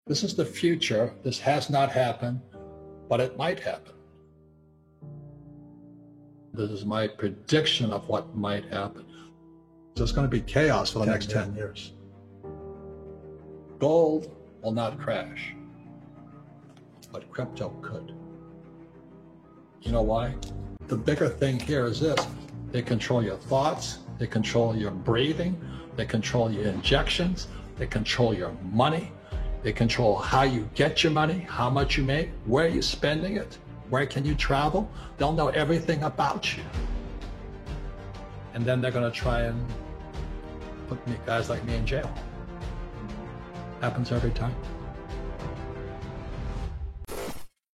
This is the future. This has not happened, but it might happen. This is my prediction of what might happen. There's going to be chaos for the next 10 years. Gold will not crash, but crypto could. You know why? The bigger thing here is this. They control your thoughts. They control your breathing. They control your injections. They control your money. They control how you get your money, how much you make, where you're spending it, where can you travel. They'll know everything about you. And then they're going to try and put guys like me in jail. Happens every time.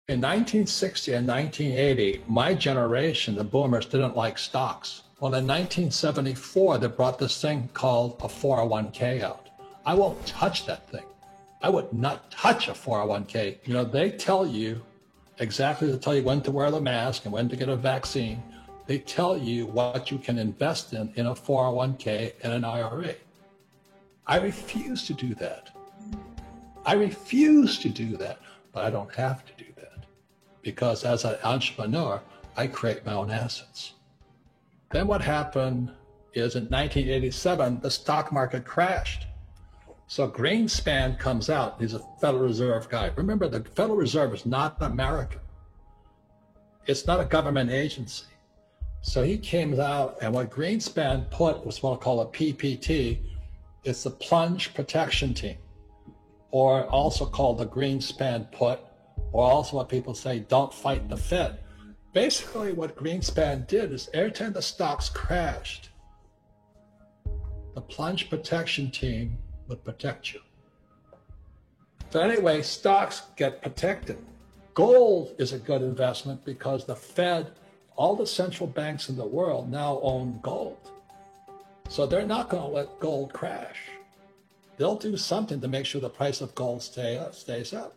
In 1960 and 1980, my generation, the boomers, didn't like stocks. Well, in 1974, they brought this thing called a 401k out. I won't touch that thing. I would not touch a 401k. You know, they tell you exactly, they tell you when to wear the mask and when to get a vaccine. They tell you what you can invest in a 401k and an IRA. I refuse to do that. I refuse to do that, but I don't have to do that because as an entrepreneur, I create my own assets. Then what happened is in 1987, the stock market crashed. So Greenspan comes out. He's a Federal Reserve guy. Remember, the Federal Reserve is not American. It's not a government agency. So he came out, and what Greenspan put was what I call a PPT. It's the Plunge Protection Team, or also called the Greenspan put, or also what people say, don't fight the Fed. Basically, what Greenspan did is every time the stocks crashed, the Plunge Protection Team would protect you. So anyway, stocks get protected. Gold is a good investment because the Fed, all the central banks in the world now own gold. So they're not going to let gold crash. They'll do something to make sure the price of gold stays up.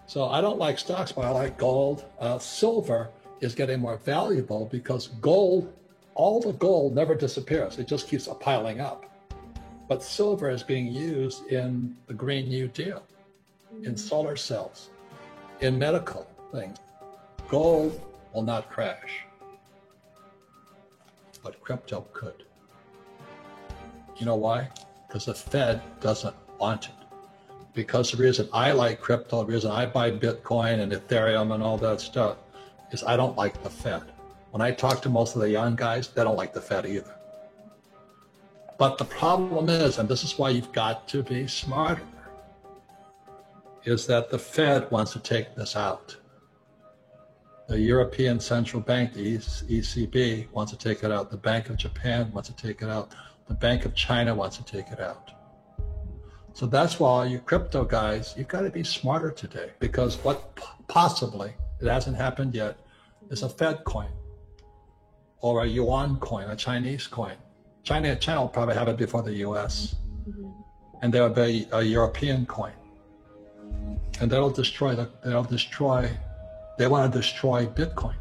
So I don't like stocks, but I like gold. Silver is getting more valuable because gold, all the gold never disappears. It just keeps piling up. But silver is being used in the Green New Deal, in solar cells, in medical things. Gold will not crash, but crypto could. You know why? Because the Fed doesn't want it. Because the reason I like crypto, the reason I buy Bitcoin and Ethereum and all that stuff, is I don't like the Fed. When I talk to most of the young guys, they don't like the Fed either. But the problem is, and this is why you've got to be smarter, is that the Fed wants to take this out. The European Central Bank, the ECB, wants to take it out. The Bank of Japan wants to take it out. The Bank of China wants to take it out. So that's why you crypto guys, you've got to be smarter today, because what possibly, it hasn't happened yet, is a Fed coin or a yuan coin, a Chinese coin. China will probably have it before the US. And there'll be a European coin. And they want to destroy Bitcoin.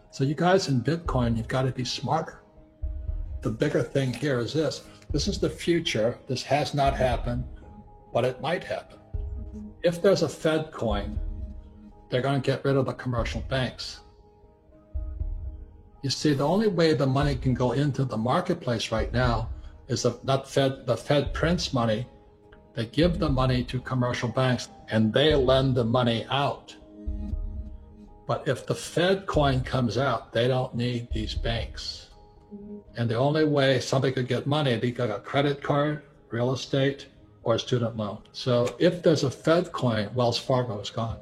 So you guys in Bitcoin, you've got to be smarter. The bigger thing here is this. This is the future. This has not happened, but it might happen. If there's a Fed coin, they're going to get rid of the commercial banks. You see, the only way the money can go into the marketplace right now is the Fed prints money. They give the money to commercial banks and they lend the money out. But if the Fed coin comes out, they don't need these banks. And the only way somebody could get money, they got a credit card, real estate, or a student loan. So if there's a Fed coin, Wells Fargo is gone.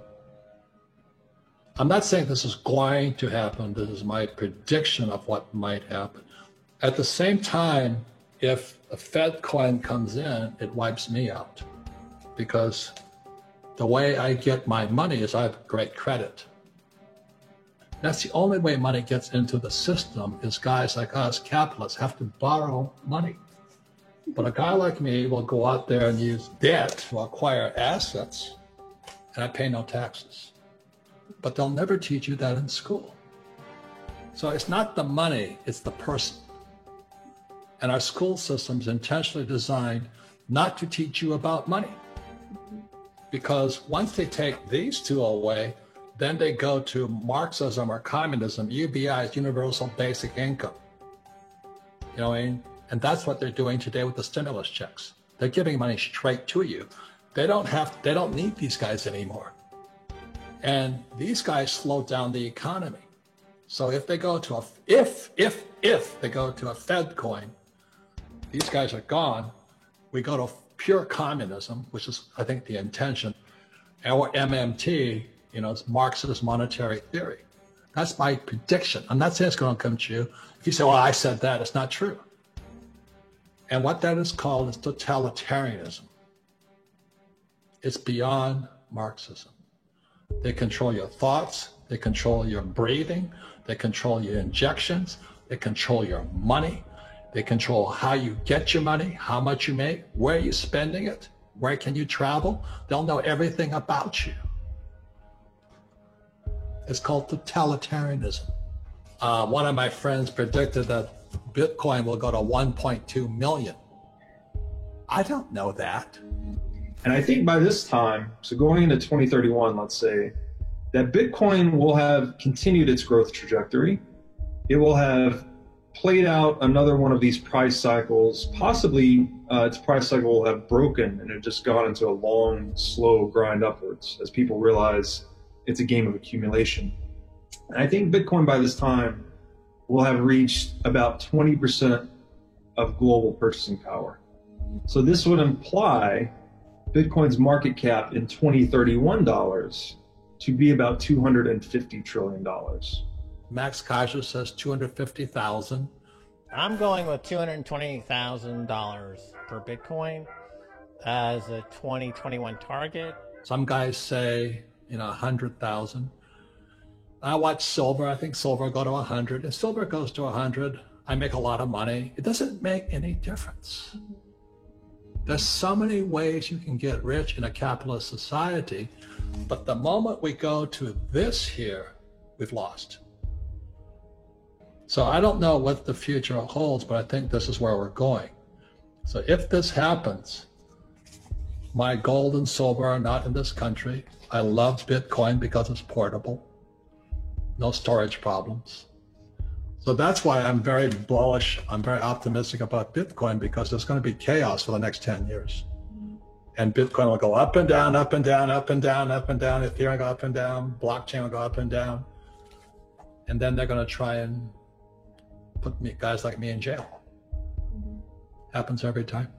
I'm not saying this is going to happen. This is my prediction of what might happen. At the same time, if a Fed coin comes in, it wipes me out. Because the way I get my money is I have great credit. That's the only way money gets into the system is guys like us, capitalists, have to borrow money. But a guy like me will go out there and use debt to acquire assets, and I pay no taxes. But they'll never teach you that in school. So it's not the money, it's the person. And our school system's intentionally designed not to teach you about money. Because once they take these two away, then they go to Marxism or communism. UBI is universal basic income. You know what I mean? And that's what they're doing today with the stimulus checks. They're giving money straight to you. They don't need these guys anymore. And these guys slow down the economy. So if they go to if they go to a Fed coin, these guys are gone. We go to pure communism, which is, I think, the intention. Our MMT, you know, it's Marxist monetary theory. That's my prediction. I'm not saying it's going to come true. If you say, well, I said that, it's not true. And what that is called is totalitarianism. It's beyond Marxism. They control your thoughts, they control your breathing, they control your injections, they control your money, they control how you get your money, how much you make, where you're spending it, where can you travel. They'll know everything about you. It's called totalitarianism. One of my friends predicted that Bitcoin will go to 1.2 million. I don't know that. And I think by this time, so going into 2031, let's say, that Bitcoin will have continued its growth trajectory. It will have played out another one of these price cycles. Possibly its price cycle will have broken and it just gone into a long, slow grind upwards as people realize it's a game of accumulation. And I think Bitcoin by this time will have reached about 20% of global purchasing power. So this would imply Bitcoin's market cap in 2031 dollars to be about $250 trillion. Max Kaiser says 250,000. I'm going with $220,000 per Bitcoin as a 2021 target. Some guys say, 100,000. I watch silver. I think silver will go to 100. If silver goes to 100, I make a lot of money. It doesn't make any difference. There's so many ways you can get rich in a capitalist society, but the moment we go to this here, we've lost. So I don't know what the future holds, but I think this is where we're going. So if this happens, my gold and silver are not in this country. I love Bitcoin because it's portable, no storage problems. So that's why I'm very bullish. I'm very optimistic about Bitcoin because there's going to be chaos for the next 10 years. And Bitcoin will go up and down, up and down, up and down, up and down. Ethereum will go up and down. Blockchain will go up and down. And then they're going to try and put guys like me in jail. Happens every time.